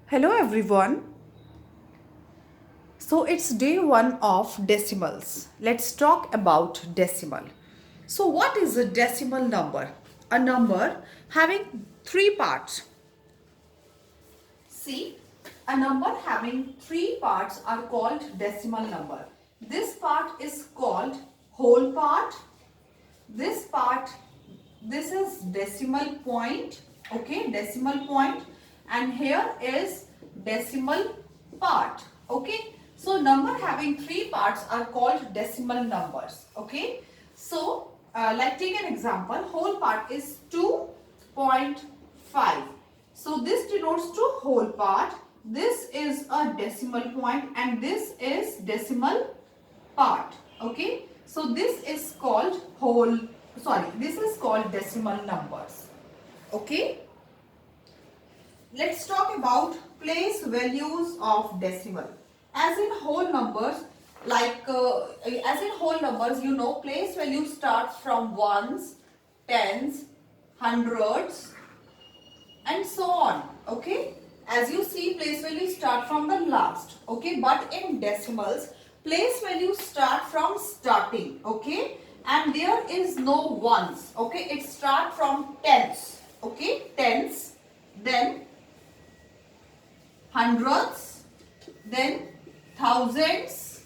Hello everyone. So it's day one of decimals. Let's talk about decimal. So what is a decimal number? A number having three parts. See, a number having three parts are called decimal number. This part is called whole part. This part, this is decimal point. Okay, decimal point, and here is decimal part. Okay, so number having three parts are called decimal numbers. Okay, so like take an example, whole part is 2.5. So this denotes to whole part. This is a decimal point and this is decimal part. Okay, so this is called this is called decimal numbers. Okay, let's talk about place values of decimal. As in whole numbers, place value starts from ones, tens, hundreds and so on. Okay, as you see, place values start from the last. Okay, but in decimals, place values start from starting. Okay, and there is no ones. Okay, it starts from tens. Okay, tens, then hundreds, then thousands.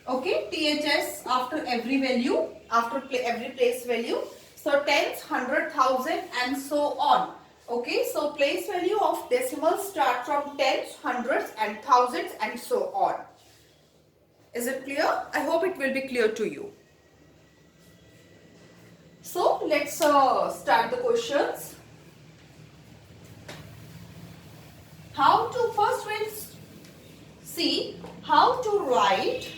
Okay, THS after every value, after every place value. So tens, hundred, thousand and so on. Okay, so place value of decimals start from tens, hundreds and thousands and so on. Is it clear? I hope it will be clear to you. So let's start the questions. First we'll see how to write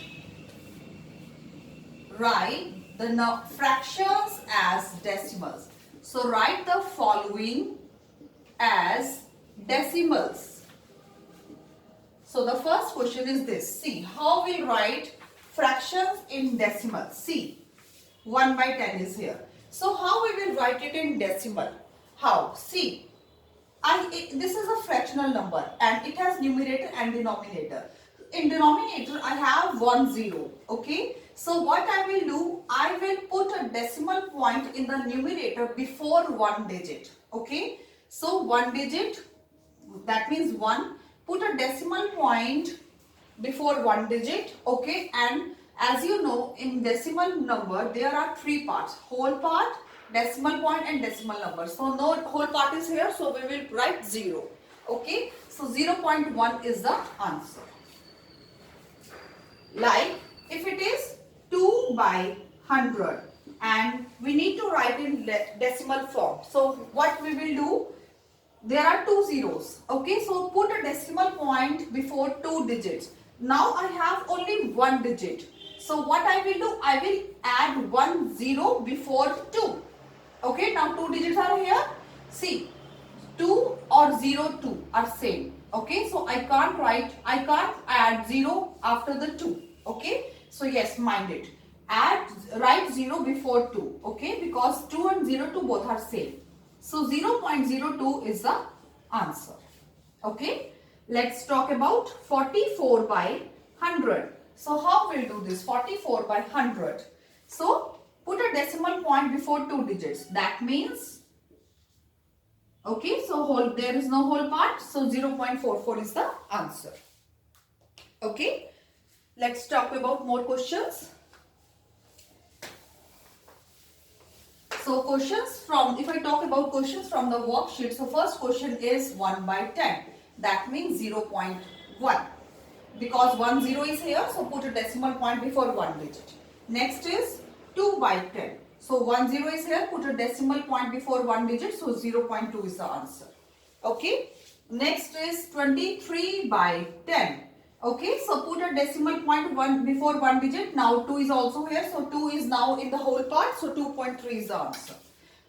the fractions as decimals. So write the following as decimals. So the first question is this. See how we write fractions in decimals. See, 1 by 10 is here. So how we will write it in decimal? How? See, this is a fractional number and it has numerator and denominator. In denominator I have 1 0. Okay, so what I will do, I will put a decimal point in the numerator before one digit. Okay, so one digit, that means 1, put a decimal point before one digit. Okay, and as you know, in decimal number there are three parts: whole part, decimal point and decimal number. So no whole part is here, so we will write 0. Okay, so 0.1 is the answer. Like if it is 2 by 100 and we need to write in decimal form. So what we will do, there are two zeros. Okay, so put a decimal point before two digits. Now I have only one digit. So what I will do, I will add 1 0 before 2. Okay, now two digits are here. See, 2 or 0, 2 are same. Okay, so I can't add 0 after the 2. Okay, so yes, mind it. Write 0 before 2. Okay, because 2 and 0, 2 both are same. So 0.02 is the answer. Okay, let's talk about 44 by 100. So how we'll do this? 44 by 100. So put a decimal point before two digits. That means, okay, so there is no whole part. So 0.44 is the answer. Okay, let's talk about more questions. So questions from, if I talk about questions from the worksheet, so first question is 1 by 10. That means 0.1. Because 1 0 is here, so put a decimal point before one digit. Next is 2 by 10. So 1 0 is here, put a decimal point before one digit, so 0.2 is the answer. Okay. Next is 23 by 10. Okay, so put a decimal point before one digit. Now 2 is also here, so 2 is now in the whole part, so 2.3 is the answer.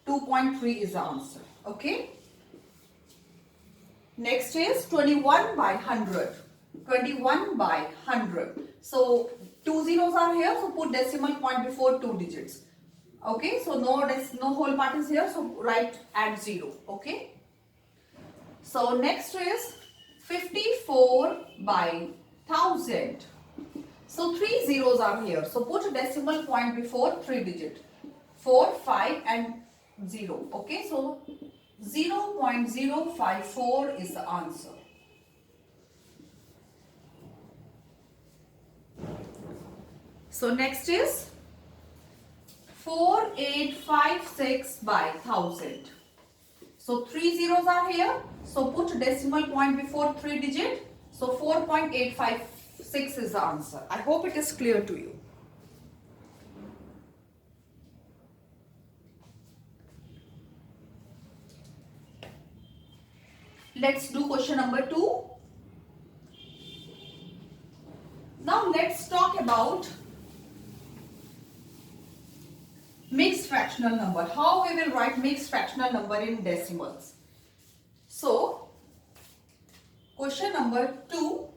2.3 is the answer. Okay. Next is 21 by 100. 21 by 100. So two zeros are here, so put decimal point before two digits. Okay, so no whole part is here, so add 0. Okay. So next is 54 by 1000. So 3 zeros are here. So put a decimal point before 3 digit. 4, 5 and 0. Okay, so 0.054 is the answer. So next is 4856 by 1000. So 3 zeros are here. So put a decimal point before 3 digit. So 4.856 is the answer. I hope it is clear to you. Let's do question number 2. Now let's talk about mixed fractional number. How we will write mixed fractional number in decimals. So question number 2,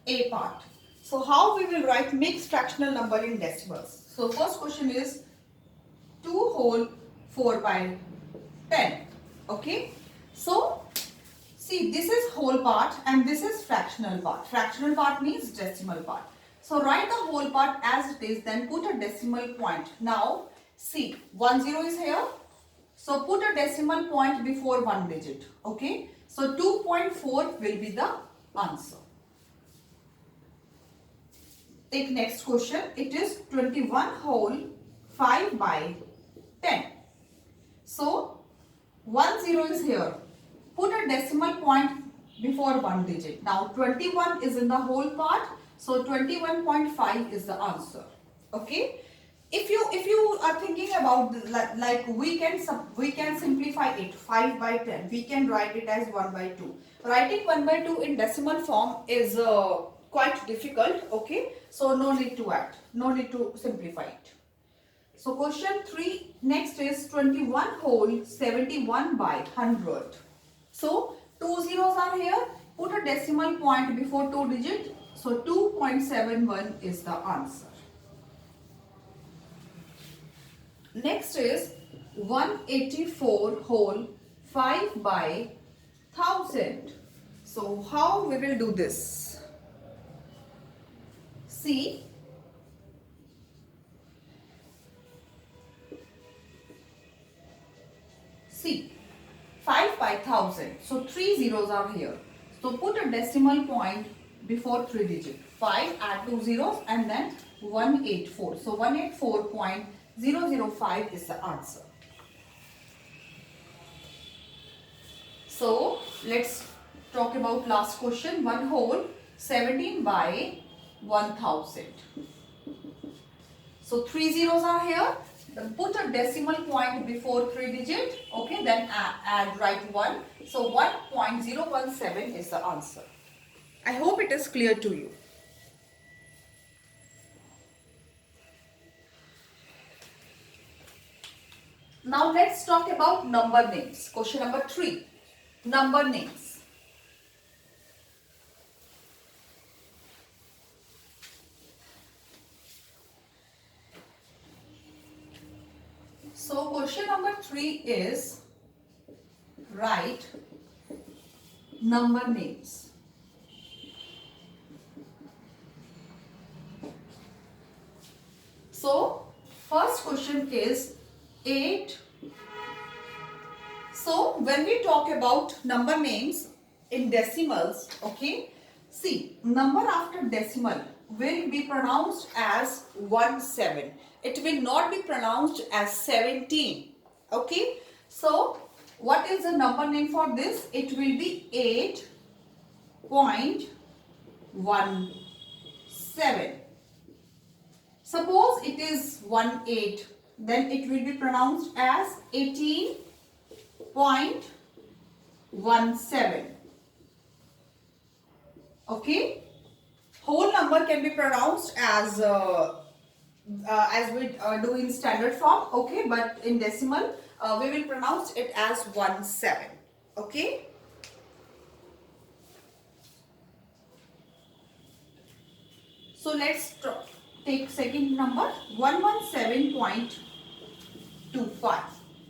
A part. So how we will write mixed fractional number in decimals. So first question is 2 whole 4 by 10. Okay. So see, this is whole part and this is fractional part. Fractional part means decimal part. So write the whole part as it is, then put a decimal point. Now see, 10 is here. So put a decimal point before one digit. Okay. So 2.4 will be the answer. Take next question. It is 21 whole 5 by 10. So 10 is here. Put a decimal point before one digit. Now 21 is in the whole part. So 21.5 is the answer. Okay. If you are thinking about like we can simplify it 5 by 10. We can write it as 1 by 2. Writing 1 by 2 in decimal form is quite difficult. Okay. So no need to add. No need to simplify it. So question 3 next is 21 whole 71 by 100. So 2 zeros are here. Put a decimal point before 2 digit. So 2.71 is the answer. Next is 184 whole 5 by 1000. So how we will do this? See, see, 5 by 1000. So 3 zeros are here. So put a decimal point before 3 digit. 5, add 2 zeros and then 184. So 184.005 is the answer. So let's talk about last question. 1 whole 17 by 1000. So 3 zeros are here. Then put a decimal point before 3 digit. Okay, then write 1. So 1.017 is the answer. I hope it is clear to you. Now let's talk about number names. Question number 3. Number names. So question number 3 is write number names. So first question is 8. So when we talk about number names in decimals, okay, see, number after decimal will be pronounced as 17. It will not be pronounced as 17. Okay, so what is the number name for this? It will be 8.17. Suppose it is 18, then it will be pronounced as 18.17. Okay, whole number can be pronounced as we do in standard form. Okay, but in decimal we will pronounce it as 17. Okay. So let's take second number 117.25.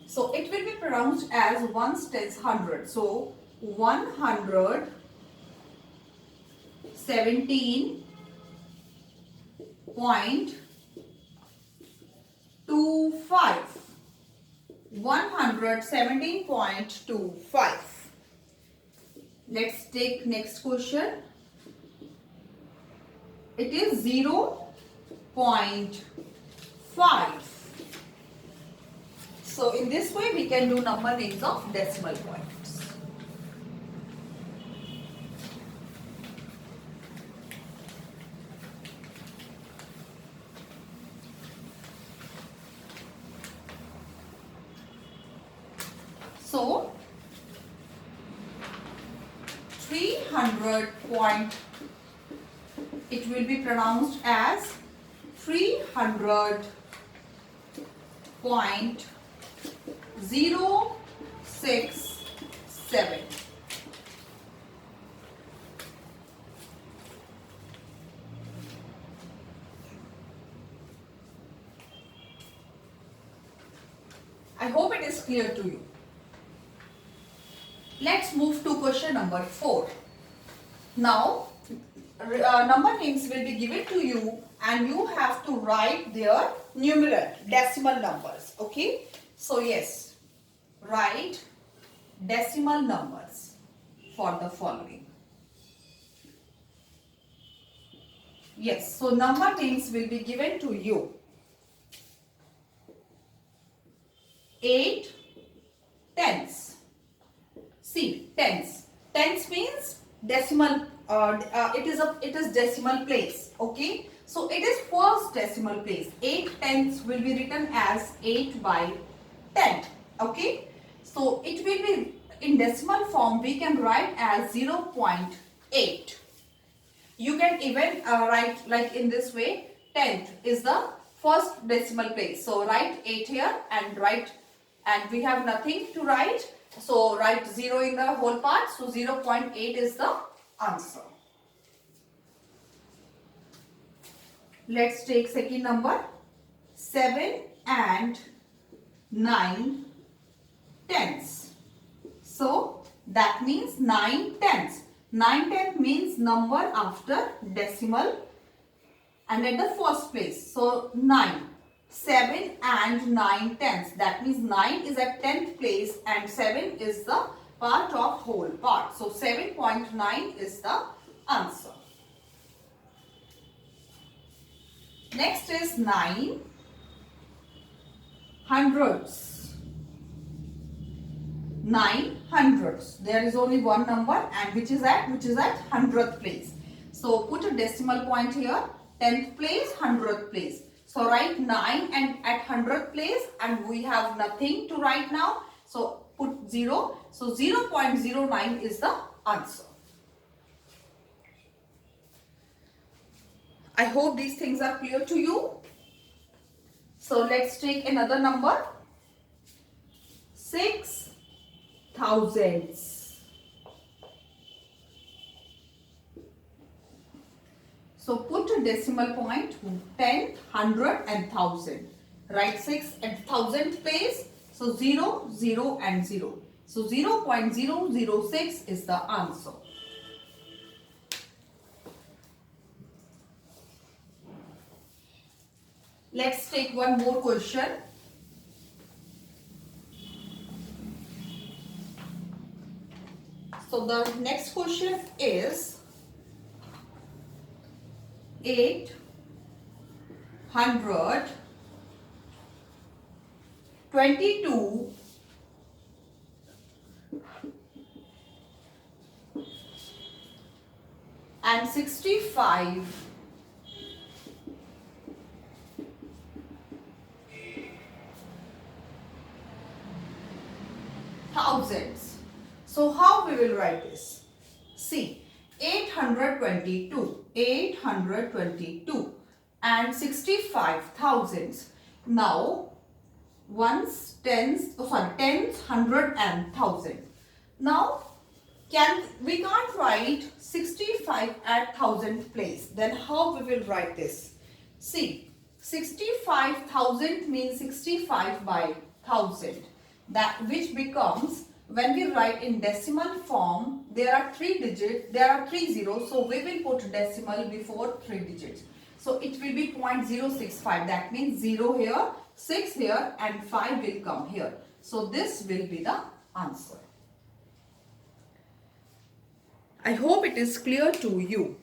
So it will be pronounced as 1 tens 100. So 117.25. 117.25. Let's take next question. It is 0.5. So in this way we can do number names of decimal points. So 300 point, it will be pronounced as 300.067. I hope it is clear to you. Let's move to question number 4. Now, number names will be given to you and you have to write their numeral, decimal numbers. Okay? So, yes, write decimal numbers for the following. Yes, so number names will be given to you. 8 tenths. See, tenths. Tenths means decimal. It is decimal place. Okay. So it is first decimal place. 8 tenths will be written as 8 by 10. Okay. So it will be in decimal form. We can write as 0.8. You can even write like in this way. Tenth is the first decimal place. So write 8 here and write, and we have nothing to write. So write 0 in the whole part. So 0.8 is the answer. Let's take second number. 7 and 9 tenths. So that means 9 tenths. 9 tenths means number after decimal and at the first place. So 9. 7 and 9 tenths. That means 9 is at 10th place and 7 is the part of whole part. So 7.9 is the answer. Next is 9 hundredths. 9 hundredths. There is only one number and which is at 100th place. So put a decimal point here. 10th place, 100th place. So write 9 and at 100th place and we have nothing to write now. So put 0. So 0.09 is the answer. I hope these things are clear to you. So let's take another number. 6 thousandths. So put a decimal point, 10, 100 and 1000. Write 6 at 1000th place. So 0, 0 and 0. So 0.006 is the answer. Let's take one more question. So the next question is 822 and 65 thousandths. So how we will write this? See, 822 and 65 thousandths. Now ones, tens, tens, hundred and thousand. Now we can't write 65 at thousandth place. Then how we will write this? See, 65,000 means 65 by 1000. That which becomes when we write in decimal form, there are there are three zeros, so we will put decimal before 3 digits. So it will be 0.065, that means 0 here, 6 here and 5 will come here. So this will be the answer. I hope it is clear to you.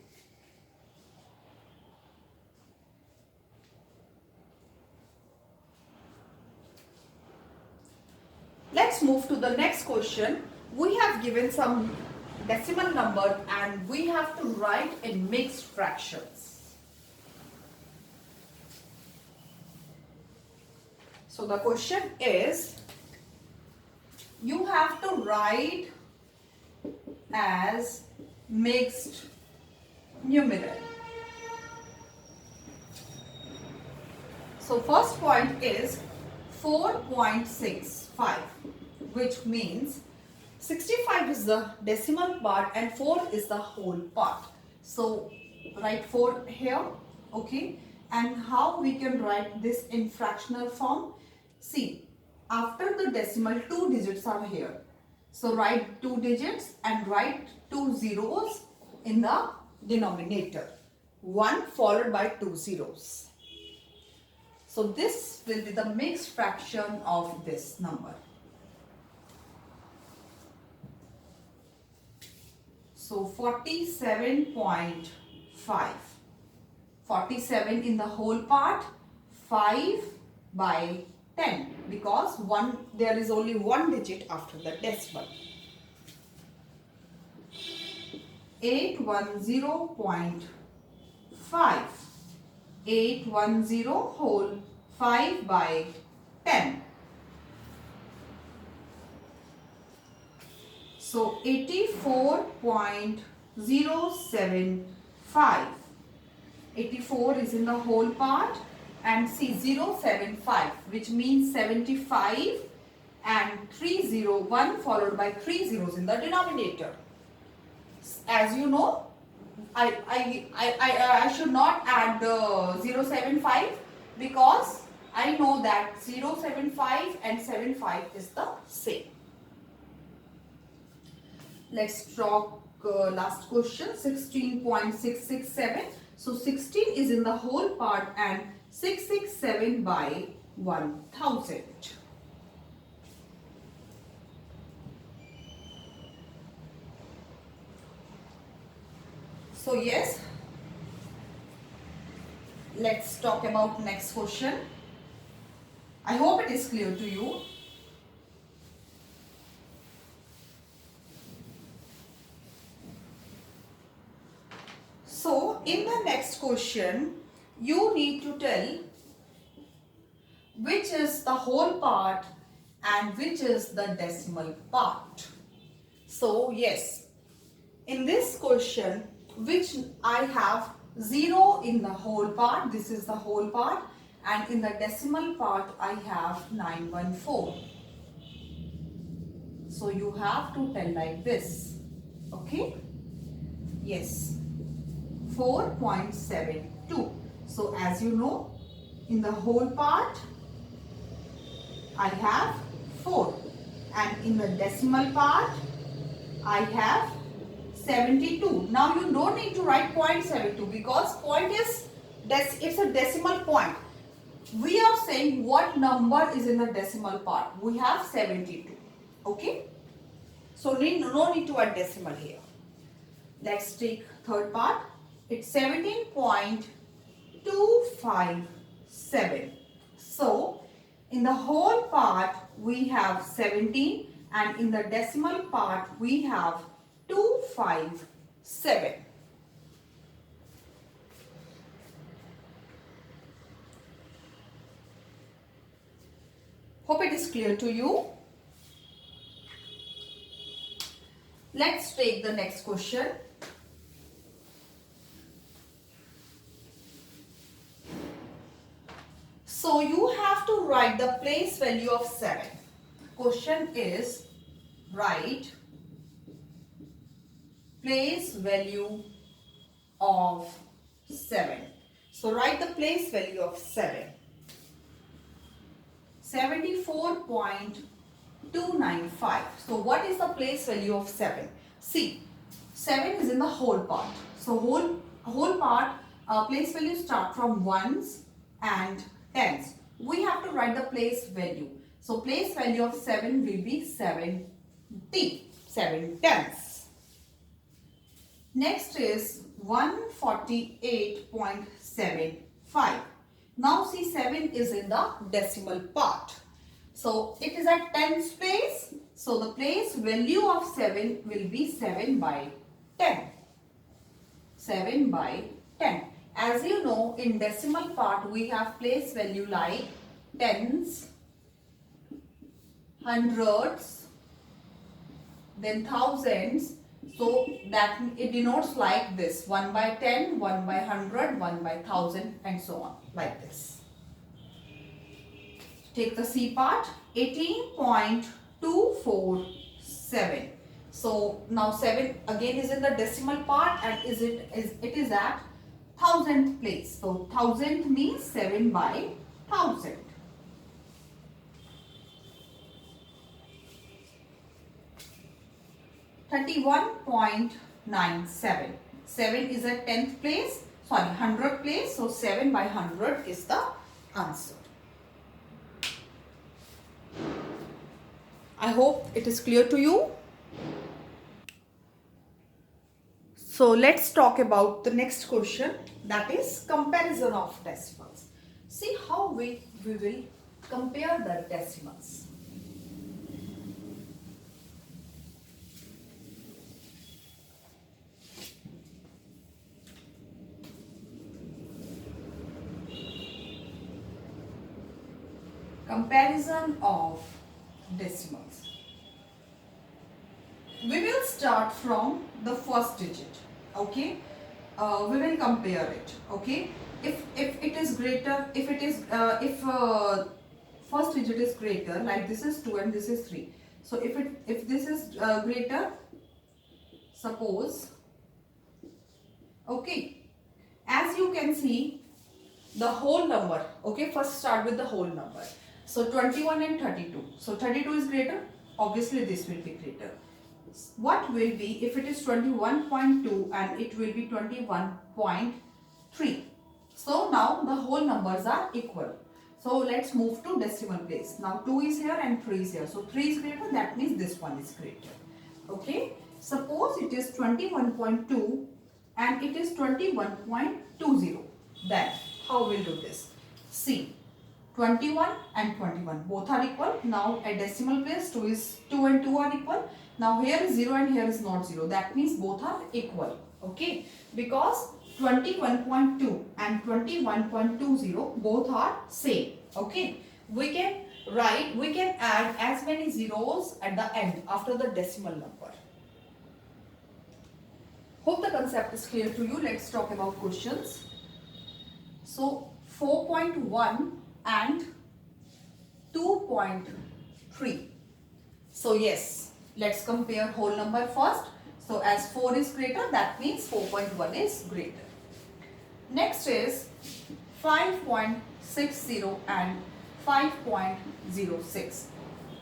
Let's move to the next question. We have given some decimal number and we have to write in mixed fractions. So the question is, you have to write as mixed numeral. So first point is 4.65, which means 65 is the decimal part and 4 is the whole part. So write 4 here, okay? And how we can write this in fractional form? See, after the decimal 2 digits are here. So write 2 digits and write 2 zeros in the denominator. 1 followed by 2 zeros. So this will be the mixed fraction of this number. So 47.5. 47 in the whole part, 5 by 10, because there is only one digit after the decimal. 810.5. 810 whole 5 by 10. So 84.075. 84 is in the whole part and see 075, which means 75 and 301 followed by 3 zeros in the denominator. As you know, I should not add the 075 because I know that 075 and 75 is the same. Let's talk last question, 16.667. So 16 is in the whole part and 667 by 1000. So yes, let's talk about next question. I hope it is clear to you. So in the next question, you need to tell which is the whole part and which is the decimal part. So yes, in this question, which I have 0 in the whole part, this is the whole part, and in the decimal part I have 914. So you have to tell like this, okay? Yes, 4.72. So as you know, in the whole part I have 4 and in the decimal part I have 72. Now you don't need to write 0.72 because point is, it's a decimal point. We are saying what number is in the decimal part. We have 72. Okay. So no need to add decimal here. Let's take third part. It's 17.257. So in the whole part we have 17 and in the decimal part we have 257. Hope it is clear to you. Let's take the next question. So you have to write the place value of 7. Question is, write place value of 7. So write the place value of 7. 74.5. 295. So what is the place value of 7? See, 7 is in the whole part. So whole part place value start from ones and tens. We have to write the place value. So place value of 7 will be 70. 7 tenths. Next is 148.75. Now see, 7 is in the decimal part. So it is at tens place. So the place value of 7 will be 7 by 10. 7 by 10. As you know, in decimal part we have place value like tens, hundreds, then thousands. So that it denotes like this: 1 by 10, 1 by 100, 1 by 1000, and so on, like this. Take the C part, 18.247. So now 7 again is in the decimal part and it is at thousand place. So thousand means 7 by 1000. .97. 7 is at 10th place, sorry, 100th place. So 7 by 100 is the answer. I hope it is clear to you. So let's talk about the next question, that is comparison of decimals. See how we will compare the decimals. Comparison of decimals. We will start from the first digit. Okay, we will compare it. Okay, if it is greater, if first digit is greater, like this is 2 and this is 3. So if this is greater, suppose, okay, as you can see, the whole number. Okay, first start with the whole number. So 21 and 32. So 32 is greater, obviously this will be greater. What will be if it is 21.2 and it will be 21.3? So now the whole numbers are equal. So let's move to decimal place. Now 2 is here and 3 is here. So 3 is greater, that means this one is greater. Okay, suppose it is 21.2 and it is 21.20. Then how we'll do this? See, 21 and 21 both are equal. Now at decimal place 2 and 2 are equal. Now here is 0 and here is not 0. That means both are equal. Okay, because 21.2 and 21.20 both are same. Okay, we can add as many zeros at the end after the decimal number. Hope the concept is clear to you. Let's talk about questions. So 4.1 and 2.3. So yes, let's compare whole number first. So as 4 is greater, that means 4.1 is greater. Next is 5.60 and 5.06.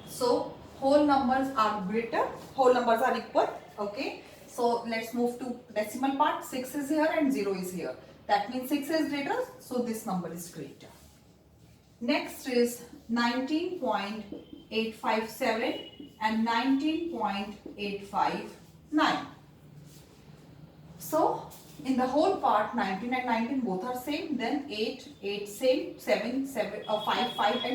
So whole numbers are greater, whole numbers are equal. Okay, so let's move to decimal part. 6 is here and 0 is here. That means 6 is greater, so this number is greater. Next is 19.857 and 19.859. So in the whole part 19 and 19 both are same, then 8 same, 7 5 and